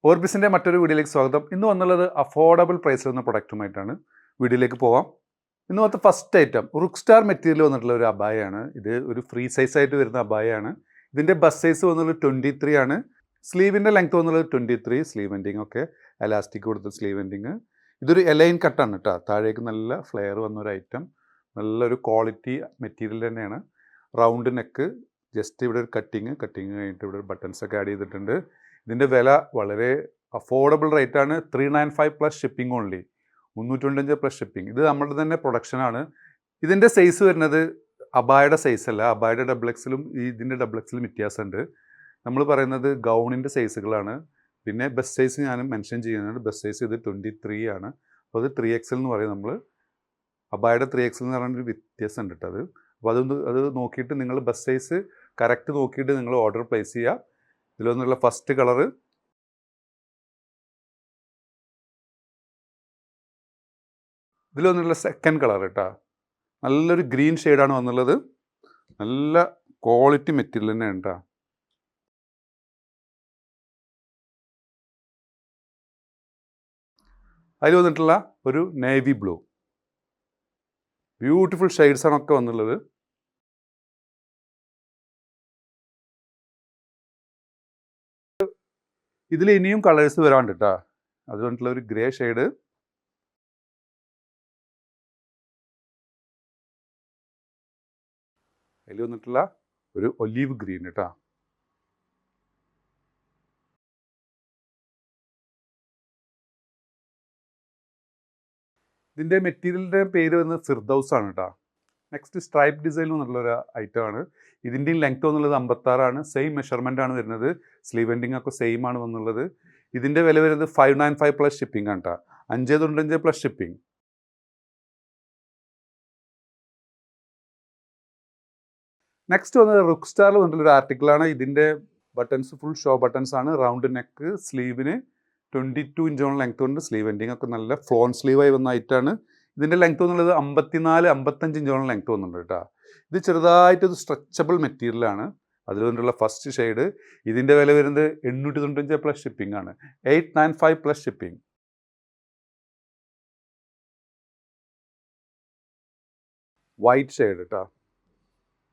ഓർബിസിൻ്റെ മറ്റൊരു വീഡിയോയിലേക്ക് സ്വാഗതം. ഇന്ന് വന്നുള്ളത് അഫോർഡബിൾ പ്രൈസിൽ വന്ന പ്രൊഡക്റ്റുമായിട്ടാണ്. വീഡിയോയിലേക്ക് പോവാം. ഇന്നത്തെ ഫസ്റ്റ് ഐറ്റം റുക്ക് സ്റ്റാർ മെറ്റീരിയൽ വന്നിട്ടുള്ള ഒരു അബായാണ്. ഇത് ഒരു ഫ്രീ സൈസായിട്ട് വരുന്ന അബായാണ്. ഇതിൻ്റെ ബസ് സൈസ് വന്നുള്ളത് 23 ആണ്. സ്ലീവിൻ്റെ ലെങ്ത് വന്നുള്ളത് 23. സ്ലീവ് എൻഡിങ് ഒക്കെ എലാസ്റ്റിക് കൊടുത്ത സ്ലീവ് എൻഡിങ്. ഇതൊരു എലൈൻ കട്ടാണ് കേട്ടോ. താഴേക്ക് നല്ല ഫ്ലെയർ വന്നൊരു ഐറ്റം. നല്ലൊരു ക്വാളിറ്റി മെറ്റീരിയൽ തന്നെയാണ്. റൗണ്ട് നെക്ക്, ജസ്റ്റ് ഇവിടെ ഒരു കട്ടിങ് കഴിഞ്ഞിട്ട് ഇവിടെ ബട്ടൺസ് ഒക്കെ ആഡ് ചെയ്തിട്ടുണ്ട്. ഇതിൻ്റെ വില വളരെ അഫോർഡബിൾ റേറ്റാണ്. 395 plus shipping only. 325 plus shipping. ഇത് നമ്മുടെ തന്നെ പ്രൊഡക്ഷനാണ്. ഇതിൻ്റെ സൈസ് വരുന്നത് അബായുടെ സൈസല്ല. അബായുടെ ഡബിൾ എക്സിലും ഇതിൻ്റെ ഡബിൾ എക്സിലും വ്യത്യാസമുണ്ട്. നമ്മൾ പറയുന്നത് ഗൗണിൻ്റെ സൈസുകളാണ്. പിന്നെ ബെസ്റ്റ് സൈസ് ഞാൻ മെൻഷൻ ചെയ്യുന്നുണ്ട്. ബെസ്റ്റ് സൈസ് ഇത് 23 ആണ്. അപ്പോൾ അത് 3XL എന്ന് പറയും നമ്മൾ. അബായുടെ 3XL എന്ന് പറയുന്നൊരു വ്യത്യാസം ഉണ്ട് കേട്ടോ. അപ്പോൾ അത് നോക്കിയിട്ട് നിങ്ങൾ ബെസ്റ്റ് സൈസ് കറക്റ്റ് നോക്കിയിട്ട് നിങ്ങൾ ഓർഡർ പ്ലേസ് ചെയ്യുക. ഇതിലൊന്നുള്ള ഫസ്റ്റ് കളറ്, ഇതിലൊന്നുള്ള സെക്കൻഡ് കളർ കേട്ടോ. നല്ലൊരു ഗ്രീൻ ഷെയ്ഡാണ് വന്നുള്ളത്. നല്ല ക്വാളിറ്റി മെറ്റീരിയൽ തന്നെയാണ് കേട്ടോ. അതിൽ വന്നിട്ടുള്ള ഒരു നേവി ബ്ലൂ, ബ്യൂട്ടിഫുൾ ഷെയ്ഡ്സാണ് ഒക്കെ വന്നുള്ളത്. ഇതിൽ ഇനിയും കളേഴ്സ് വരാണ്ട് കേട്ടോ. അത് വന്നിട്ടുള്ള ഒരു ഗ്രേ ഷെയ്ഡ്, അതിൽ വന്നിട്ടുള്ള ഒരു ഒലീവ് ഗ്രീൻ കേട്ടോ. ഇതിൻ്റെ മെറ്റീരിയലിൻ്റെ പേര് വന്നത് ഫിർദൗസ് ആണ് കേട്ടോ. നെക്സ്റ്റ് സ്ട്രൈപ്പ് ഡിസൈൻ എന്നുള്ളൊരു ഐറ്റമാണ്. ഇതിൻ്റെയും ലെങ്ത് വന്നുള്ളത് 56 ആണ്. സെയിം മെഷർമെൻ്റ് ആണ് വരുന്നത്. സ്ലീവ് എൻഡിങ് ഒക്കെ സെയിം ആണ് വന്നുള്ളത്. ഇതിൻ്റെ വില വരുന്നത് 595 പ്ലസ് ഷിപ്പിംഗ് ആണ് കേട്ടോ. 595 പ്ലസ് ഷിപ്പിംഗ്. നെക്സ്റ്റ് വന്നത് റുക്ക് സ്റ്റാറിൽ വന്നിട്ടുള്ളൊരു ആർട്ടിക്കിളാണ്. ഇതിൻ്റെ ബട്ടൺസ് ഫുൾ ഷോ ബട്ടൺസ് ആണ്. റൗണ്ട് നെക്ക്, സ്ലീവിന് 22 ഇഞ്ചോളം ലെങ്ത് ഉണ്ട്. സ്ലീവ് എൻഡിങ് ഒക്കെ നല്ല ഫ്ലോൺ സ്ലീവായി വന്ന ഐറ്റാണ്. ഇതിൻ്റെ ലെങ്ത് വന്നുള്ളത് 54-55 ഇഞ്ചോളം ലെങ്ത് വന്നിട്ടുണ്ട് കേട്ടോ. ഇത് ചെറുതായിട്ടൊരു സ്ട്രെച്ചബിൾ മെറ്റീരിയലാണ്. അതിൽ വന്നിട്ടുള്ള ഫസ്റ്റ് ഷെയ്ഡ്. ഇതിൻ്റെ വില വരുന്നത് 895 പ്ലസ് ഷിപ്പിംഗ് ആണ്. 895 പ്ലസ് ഷിപ്പിംഗ്. വൈറ്റ് ഷെയ്ഡ് കേട്ടോ.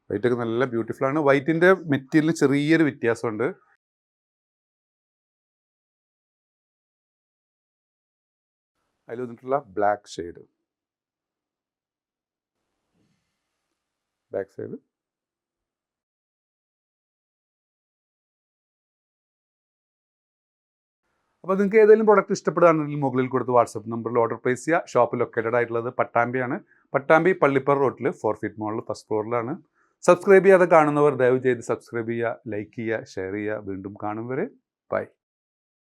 വൈറ്റ് ഒക്കെ നല്ല ബ്യൂട്ടിഫുൾ ആണ്. വൈറ്റിൻ്റെ മെറ്റീരിയലിന് ചെറിയൊരു വ്യത്യാസമുണ്ട്. അതിൽ വന്നിട്ടുള്ള ബ്ലാക്ക് ഷെയ്ഡ്, ബാക്ക് സൈഡ്. അപ്പോൾ നിങ്ങൾക്ക് ഏതെങ്കിലും പ്രോഡക്റ്റ് ഇഷ്ടപ്പെടുകയാണെങ്കിൽ മുകളിൽ കൊടുത്ത് വാട്സപ്പ് നമ്പറിൽ ഓർഡർ പ്ലേസ് ചെയ്യുക. ഷോപ്പ് ലൊക്കേറ്റഡ് ആയിട്ടുള്ളത് പട്ടാമ്പിയാണ്. പട്ടാമ്പി പള്ളിപ്പുറ റോട്ടിൽ 4 ഫീറ്റ് മോളിൽ ഫസ്റ്റ് ഫ്ലോറിലാണ്. സബ്സ്ക്രൈബ് ചെയ്യാതെ കാണുന്നവർ ദയവ് ചെയ്ത് സബ്സ്ക്രൈബ് ചെയ്യുക, ലൈക്ക് ചെയ്യുക, ഷെയർ ചെയ്യുക. വീണ്ടും കാണും വരെ ബൈ.